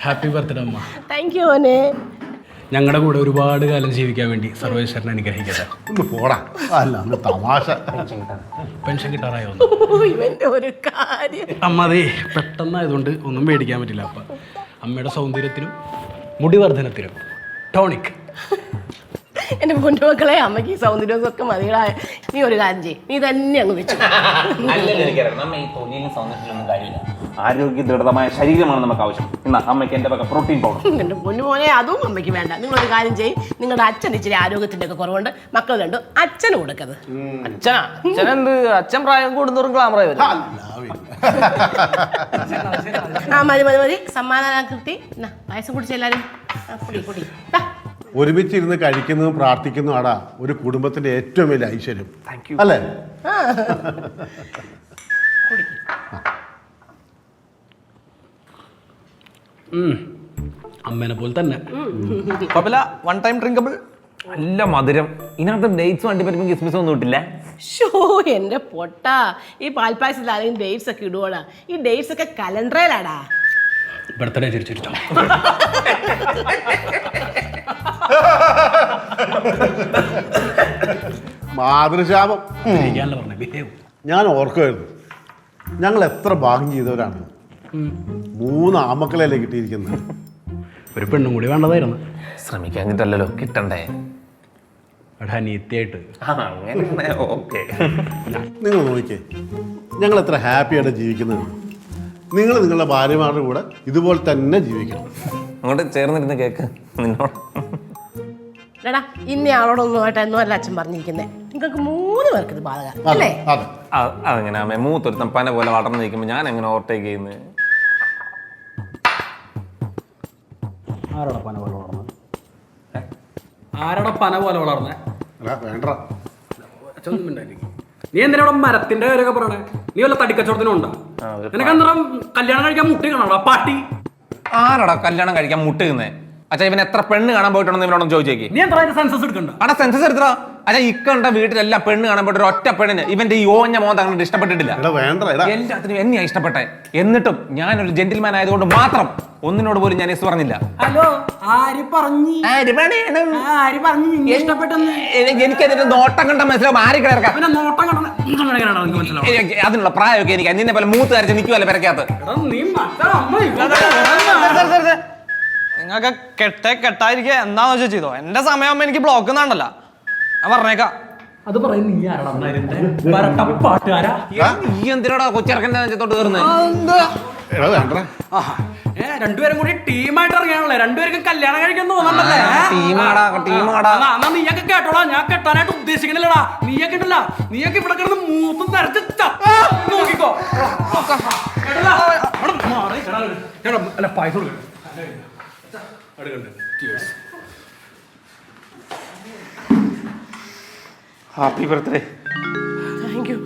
Happy birthday അമ്മ. Thank you മോനെ. ഞങ്ങളുടെ കൂടെ ഒരുപാട് കാലം ജീവിക്കാൻ വേണ്ടി സർവേശ്വരൻ അനുഗ്രഹിക്കട്ടെ. ഒന്ന് പോടാ, അല്ല അന്ന് തമാശ. പെൻഷൻ കിട്ടാറായോ? ഇവന്റെ ഒരു കാര്യം. അമ്മ അതേ പെട്ടെന്നായതുകൊണ്ട് ഒന്നും മേടിക്കാൻ പറ്റില്ല. അപ്പം അമ്മയുടെ സൗന്ദര്യത്തിനും മുടിവർദ്ധനത്തിനും ടോണിക്. എന്റെ പൊന്നുമക്കളെ, അമ്മയ്ക്ക് ഈ സൗന്ദര്യമൊക്കെ മതികളായ. നീ ഒരു കാര്യം ചെയ്യ്, നീ തന്നെ അങ്ങ് വെച്ചു. ആരോഗ്യ ദൃഢമായ ശരീരമാണ് നമുക്ക് ആവശ്യം. എന്നാ അമ്മയ്ക്ക് എന്റെ വക പ്രോട്ടീൻ പൗഡർ. എന്റെ പൊന്നുമോനെ, അതും അമ്മയ്ക്ക് വേണ്ട. നിങ്ങളൊരു കാര്യം ചെയ്യ്, നിങ്ങളുടെ അച്ഛൻ ഇച്ചിരി ആരോഗ്യത്തിന്റെ ഒക്കെ കുറവുണ്ട്, മക്കൾ കണ്ടു അച്ഛന് കൊടുക്കത്. അച്ഛനെന്ത്? അച്ഛൻ പ്രായം കൂടുന്നവരും ഗ്ലാമറായി വരും. ആ മതി മതി മതി, സമ്മാനാകൃതി. പായസം കുടിച്ച എല്ലാരും കുടി. ഒരുമിച്ചിരുന്ന് കഴിക്കുന്നതും പ്രാർത്ഥിക്കുന്നതും ആടാ ഒരു കുടുംബത്തിന്റെ ഏറ്റവും വലിയ ഐശ്വര്യം, അല്ലേ? അമ്മേനെ പോലെ തന്നെ. One time drinkable. നല്ല മധുരം. ഇതിനകത്ത് ഡേറ്റ്സ് വണ്ടി പറ്റുമ്പോൾ കിസ്മിസ് ഒന്നും ഇട്ടില്ല. ഷോ എന്റെ പൊട്ടാ, ഈ പാൽപ്പായസത്തിൽ ആരെങ്കിലും ഡേറ്റ്സ് ഒക്കെ ഇടുവോടാ? ഈ ഡേറ്റ്സ് ഒക്കെ കലണ്ടറിലാടാ. ബർത്ത്ഡേ ചിരിച്ചിരിച്ചോ. മാതൃശാപം. പറഞ്ഞേ. ഞാൻ ഓർക്കുമായിരുന്നു, ഞങ്ങൾ എത്ര ഭാഗ്യം ചെയ്തവരാണ്. 3 ആമക്കളല്ലേ കിട്ടിയിരിക്കുന്നത്. ഒരു പെണ്ണും കൂടി വേണ്ടതായിരുന്നു. ശ്രമിക്കാഞ്ഞിട്ടല്ലോ, കിട്ടണ്ടേ? അനിയത്തിയായിട്ട്. നിങ്ങൾ നോക്കിക്കേ, ഞങ്ങൾ എത്ര ഹാപ്പിയായിട്ട് ജീവിക്കുന്നത്. നിങ്ങൾ നിങ്ങളുടെ ഭാര്യമാരുടെ കൂടെ ഇതുപോലെ തന്നെ ജീവിക്കണം. അങ്ങോട്ട് ചേർന്നിരുന്ന് കേക്ക്. നിന്നോട് എടാ, ഇന്ന ആളോടൊന്നുമായിട്ട് അല്ല അച്ഛൻ പറഞ്ഞിരിക്കുന്നത്. നിങ്ങൾക്ക് 3 പേർക്ക് ഇത് ബാധകം അല്ലേ? അതെങ്ങനെ അമ്മ? മൂത്തൊരുത്തം പന പോലെ വളർന്നു നിൽക്കുമ്പോൾ ഞാൻ എങ്ങനെ ഓവർടേക്ക് ചെയ്യുന്നത്? ആരോടെ പന പോലെ വളർന്നത്? ആരോടെ പന പോലെ വളർന്നേ? വേണ്ട, നീ എന്തിനാ മരത്തിന്റെ കാര്യമൊക്കെ പറയണേ? നീ വല്ല തടിക്കച്ചവടത്തിനുണ്ടോ? നിനക്ക് എന്താ കല്യാണം കഴിക്കാൻ മുട്ടി കാണാ പാട്ടി? ആരാടാ കല്യാണം കഴിക്കാൻ മുട്ടുന്നേ? അച്ഛാ, ഇവൻ എത്ര പെണ്ണ് കാണാൻ പോയിട്ടുണ്ടെന്ന് ഇവനോടൊന്ന് ചോദിച്ചേക്ക്. നീ എന്താ സെൻസസ് എടുക്കണ്ട? അവിടെ സെൻസസ് എടുത്തോ? അച്ഛാ, ഇക്കണ്ട വീട്ടിലെല്ലാം പെണ്ണ് കാണാൻ പോയിട്ട് ഒറ്റ പെണ്ണിന് ഇവന്റെ ഈ ഓഞ്ഞ മോന്ത അങ്ങനെ ഇഷ്ടപ്പെട്ടിട്ടില്ല. എല്ലാത്തിനും എന്നെയാ ഇഷ്ടപ്പെട്ടെ. എന്നിട്ടും ഞാനൊരു ജെന്റിൽമാൻ ആയതുകൊണ്ട് മാത്രം ഒന്നിനോട് പോലും ഞാൻ എസ് പറഞ്ഞില്ല. ഹലോ, ആര് പറഞ്ഞു എനിക്കതിന്റെ നോട്ടം കണ്ട മനസ്സിലാവും. ആര് കിടക്കാം അതിനുള്ള പ്രായമൊക്കെ എനിക്ക് നിന്നെ പോലെ മൂത്ത് കരച്ച് നിൽക്കുമല്ലേ പെരക്കകത്ത്. നിങ്ങൾക്ക് കെട്ടായിരിക്കുക എന്താന്ന് വെച്ചാൽ ചെയ്തോ. എന്റെ സമയമാകുമ്പോ എനിക്ക് ബ്ലോക്ക് എന്നാണ്ടല്ല, ഞാൻ പറഞ്ഞേക്കാം. അത് പറയുന്നത് നീ എന്തിനാടാ കൊച്ചിറക്കന്റെ നെഞ്ചത്തോട്ട് കയറുന്നത്? രണ്ടുപേരും കൂടി ടീമായിട്ട് ഇറങ്ങിയാണല്ലേ? രണ്ടുപേർക്കും കല്യാണം കഴിക്കാൻ തോന്നണ്ടല്ലേ? നീയൊക്കെ കേട്ടോടാ, ഞാൻ കെട്ടാനായിട്ട് ഉദ്ദേശിക്കണില്ലടാ. നീയൊക്കെ ഉണ്ടല്ല, നീയൊക്കെ ഇവിടെ കിടന്ന് മൂത്തും നിറച്ച് നോക്കിക്കോ. അല്ല, പൈസ കൊടുക്കണം. Happy birthday. Thank you.